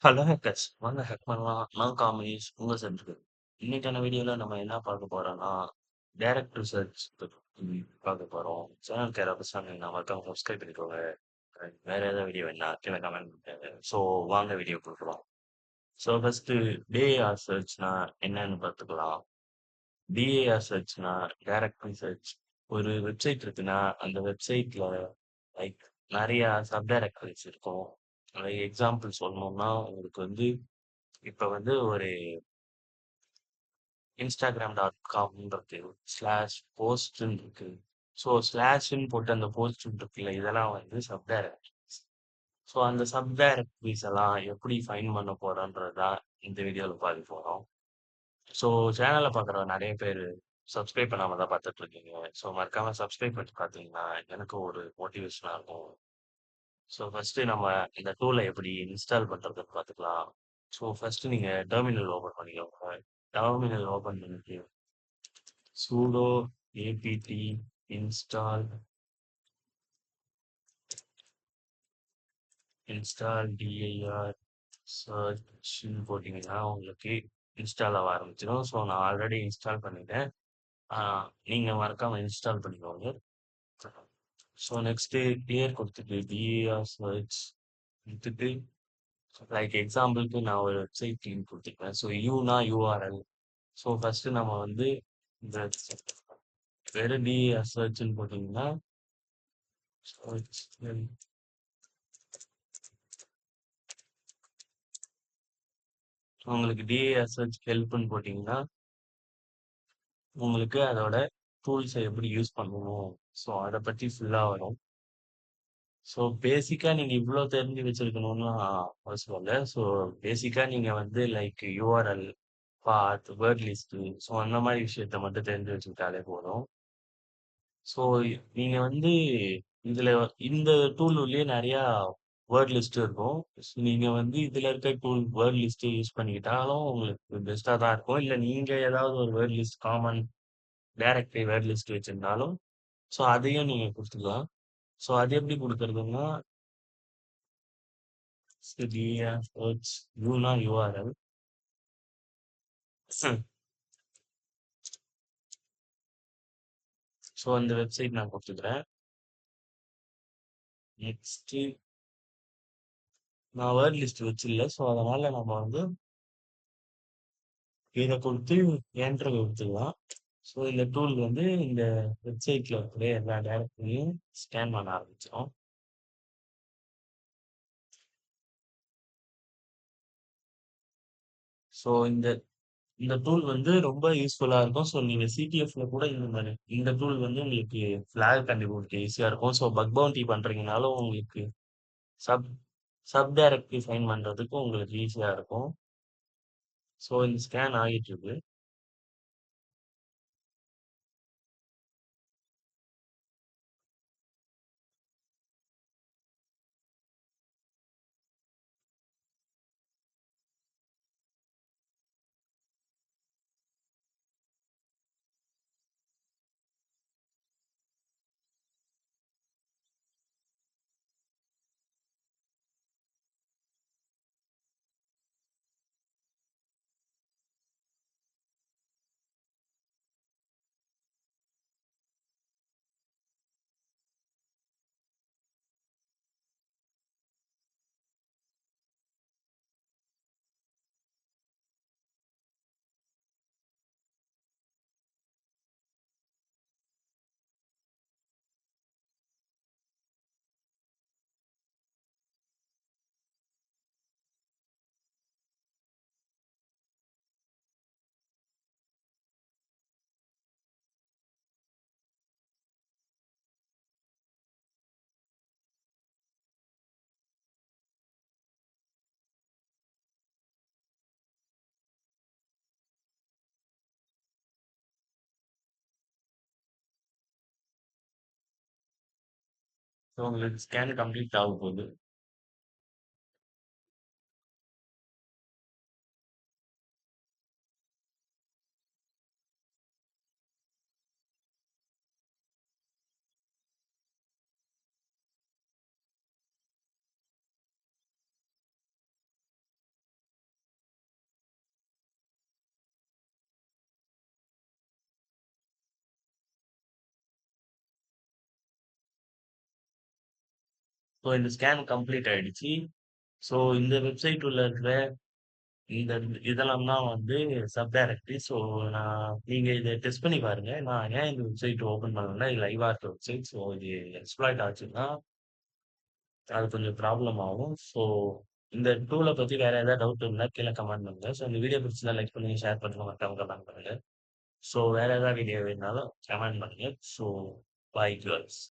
Hello hackers! வாங்க hack பண்ணலாம். நான் காமேஷ், உங்க சென்ட்ரு. இன்னைக்கான வீடியோல நம்ம என்ன பார்க்க போறோம்னா, டைரக்ட் டூ சர்ச் பத்தி பார்க்க போறோம். சேனலுக்கு யாராவது புதுசா இருந்தீங்கன்னா மறக்காம சப்ஸ்கிரைப் பண்ணிக்கோங்க. வேற ஏதாவது வீடியோ வேணும்னா கீழ கமெண்ட் பண்ணுங்க. ஸோ வாங்க வீடியோக்குள்ள போலாம். ஸோ ஃபர்ஸ்ட்டு டிஏஆர் சர்ச்னா என்னன்னு பார்த்துக்கலாம். டிஏஆர் சர்ச்னா டைரக்டரி சர்ச். ஒரு வெப்சைட் இருக்குன்னா, அந்த வெப்சைட்ல லைக் நெறைய சப் டைரக்டரிஸ் இருக்கும். லைக் எக்ஸாம்பிள் சொல்லணும்னா, உங்களுக்கு வந்து இப்ப வந்து ஒரு Instagram.comன்றது ஸ்லாஷ் போஸ்ட்ன்னு இருக்கு. ஸோ ஸ்லாஷ்ன்னு போட்டு அந்த போஸ்ட்ன்னு இருக்குல்ல, இதெல்லாம் வந்து சப் டைரக்டரிஸ். ஸோ அந்த சப் டைரக்டரிஸ் எல்லாம் எப்படி ஃபைண்ட் பண்ண போறோன்றது தான் இந்த வீடியோல பார்க்க போறோம். ஸோ சேனல பார்க்குற நெறைய பேரு சப்ஸ்கிரைப் பண்ணாம தான் பார்த்துட்டு இருக்கீங்க. ஸோ மறக்காம சப்ஸ்கிரைப் பண்ணி பார்த்தீங்கன்னா, எனக்கும் ஒரு மோட்டிவேஷனா இருக்கும். ஸோ ஃபர்ஸ்ட்டு நம்ம இந்த டூல எப்படி இன்ஸ்டால் பண்றதுன்னு பார்த்துக்கலாம். ஸோ ஃபர்ஸ்ட்டு நீங்க டெர்மினல் ஓப்பன் பண்ணிக்கோங்க. டெர்மினல் ஓப்பன் பண்ணிட்டு sudo apt install dir searchன்னு போட்டிங்கன்னா உங்களுக்கு இன்ஸ்டால் ஆக ஆரம்பிச்சிடும். ஸோ நான் ஆல்ரெடி இன்ஸ்டால் பண்ணிட்டேன். நீங்க மறக்காம இன்ஸ்டால் பண்ணிக்கோங்க. ஸோ நெக்ஸ்ட்டு கிளியர் கொடுத்துட்டு dir search கொடுத்துட்டு லைக் எக்ஸாம்பிளுக்கு நான் ஒரு வெப்சைட் லிங்க் கொடுத்துருக்கேன். ஸோ யூனா யூஆர்எல். ஸோ ஃபர்ஸ்ட்டு நம்ம வந்து இந்த வெறும் dir searchன்னு போட்டிங்கன்னா search உங்களுக்கு டிஏஎஸ்ஹெச் ஹெல்ப்ன்னு போட்டிங்கன்னா உங்களுக்கு அதோட டூல்ஸை எப்படி யூஸ் பண்ணணும் ஸோ அதை பற்றி ஃபுல்லாக வரும். ஸோ பேசிக்காக நீங்கள் இவ்வளோ தெரிஞ்சு வச்சுருக்கணும்னு அவசியம். ஸோ பேசிக்காக நீங்கள் வந்து லைக் யூஆர்எல் பாத் வேர்ட் லிஸ்ட்டு ஸோ அந்த மாதிரி விஷயத்த மட்டும் தெரிஞ்சு வச்சுக்கிட்டாலே போதும். ஸோ நீங்கள் வந்து இதில் இந்த டூல் உள்ளே நிறையா வேர்ட் லிஸ்ட் இருக்கும். நீங்கள் வந்து இதில் இருக்க டூல் வேர்ட் லிஸ்ட்டு யூஸ் பண்ணிக்கிட்டாலும் உங்களுக்கு பெஸ்ட்டாக தான் இருக்கும். இல்லை நீங்கள் ஏதாவது ஒரு word list common directory word list வச்சிருந்தாலும் ஸோ அதையும் நீங்கள் கொடுத்துக்கலாம். ஸோ அது எப்படி கொடுக்கறதுன்னா சர்ச் யூனா யூஆர்எல். ஸோ அந்த வெப்சைட் நான் கொடுத்துக்கிறேன். நெக்ஸ்ட்டு நான் வேர்ட் லிஸ்ட் வச்சிடல. ஸோ அதனால நம்ம வந்து இதை கொடுத்து என்ட்ரு கொடுத்துக்கலாம். ஸோ இந்த டூல் வந்து இந்த வெப்சைட்ல இருக்கிற எல்லா டேரக்டரியும் ஸ்கேன் பண்ண ஆரம்பிச்சிடும். ஸோ இந்த இந்த டூல் வந்து ரொம்ப யூஸ்ஃபுல்லா இருக்கும். ஸோ நீங்க சிடிஎஃப்ல கூட இந்த டூல் வந்து உங்களுக்கு ஃபிளாக் கண்டுபிடிக்க ஈஸியா இருக்கும். ஸோ பக் பவுண்டி பண்றீங்கனாலும் உங்களுக்கு சப் சப் டைரக்டரி ஃபைண்ட் பண்றதுக்கு உங்களுக்கு ஈஸியா இருக்கும். ஸோ இந்த ஸ்கேன் ஆகிட்டு இருக்கு. ஸோ உங்களுக்கு ஸ்கேன் கம்ப்ளீட் ஆக போகுது. ஸோ இந்த ஸ்கேன் கம்ப்ளீட் ஆயிடுச்சு. ஸோ இந்த வெப்சைட் உள்ள இருக்கிற இந்த இதெல்லாம் தான் வந்து சப் டைரக்டரி. ஸோ நீங்க இதை டெஸ்ட் பண்ணி பாருங்க. நான் ஏன் இந்த வெப்சைட் ஓப்பன் பண்ணேன்னா இது லைவா இருக்க வெப்சைட். ஸோ இது எக்ஸ்ப்ளாய்ட் ஆச்சுன்னா அது கொஞ்சம் ப்ராப்ளம் ஆகும். ஸோ இந்த டூலை பத்தி வேற ஏதாவது டவுட் இருந்தா கீழே கமெண்ட் பண்ணுங்க. ஸோ இந்த வீடியோ பிடிச்சதா லைக் பண்ணுங்க, ஷேர் பண்ணுங்க, மறக்காம கமெண்ட் பண்ணுங்க. ஸோ வேற ஏதாவது வீடியோ வேணுனாலும் கமெண்ட் பண்ணுங்க. So bye girls.